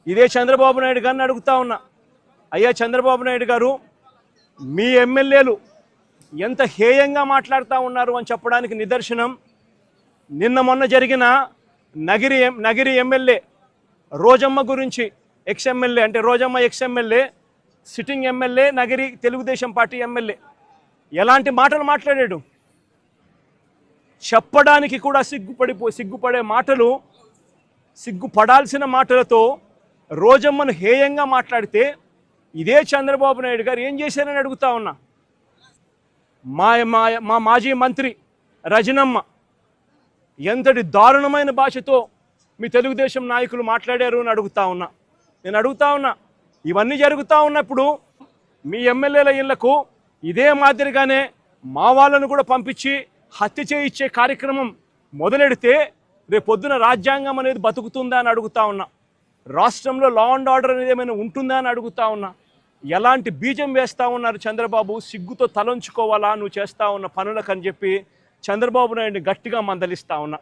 ఇదే చంద్రబాబు నాయుడు గారిని అడుగుతా ఉన్నా, అయ్యా చంద్రబాబు నాయుడు గారు, మీ ఎమ్మెల్యేలు ఎంత హేయంగా మాట్లాడుతూ ఉన్నారు అని చెప్పడానికి నిదర్శనం నిన్న మొన్న జరిగిన నగిరి ఎమ్మెల్యే రోజమ్మ గురించి, ఎక్స్ఎమ్మెల్యే అంటే Rojamma ex MLA, sitting MLA, Nagari Telugu Desam party MLA ఎలాంటి మాటలు మాట్లాడాడు. చెప్పడానికి కూడా సిగ్గుపడే మాటలు, సిగ్గుపడాల్సిన మాటలతో రోజమ్మను హేయంగా మాట్లాడితే ఇదే చంద్రబాబు నాయుడు గారు ఏం చేశారని అడుగుతా ఉన్నా. మా మాజీ మంత్రి రజనమ్మ ఎంతటి దారుణమైన భాషతో మీ తెలుగుదేశం నాయకులు మాట్లాడారు అని అడుగుతా ఉన్నా. నేను అడుగుతా ఉన్నా, ఇవన్నీ జరుగుతూ ఉన్నప్పుడు మీ ఎమ్మెల్యేల ఇళ్లకు ఇదే మాదిరిగానే మా వాళ్ళను కూడా పంపించి హత్య చేయించే కార్యక్రమం మొదలెడితే రేపొద్దున రాజ్యాంగం అనేది బతుకుతుందా అని అడుగుతా ఉన్నా. రాష్ట్రంలో లా అండ్ ఆర్డర్ అనేది ఏమైనా ఉంటుందా అని అడుగుతా ఉన్నా. ఎలాంటి బీజం వేస్తూ ఉన్నారు చంద్రబాబు, సిగ్గుతో తలంచుకోవాలా నువ్వు చేస్తూ ఉన్న పనులకు అని చెప్పి చంద్రబాబు నాయుడిని గట్టిగా మందలిస్తూ ఉన్నా.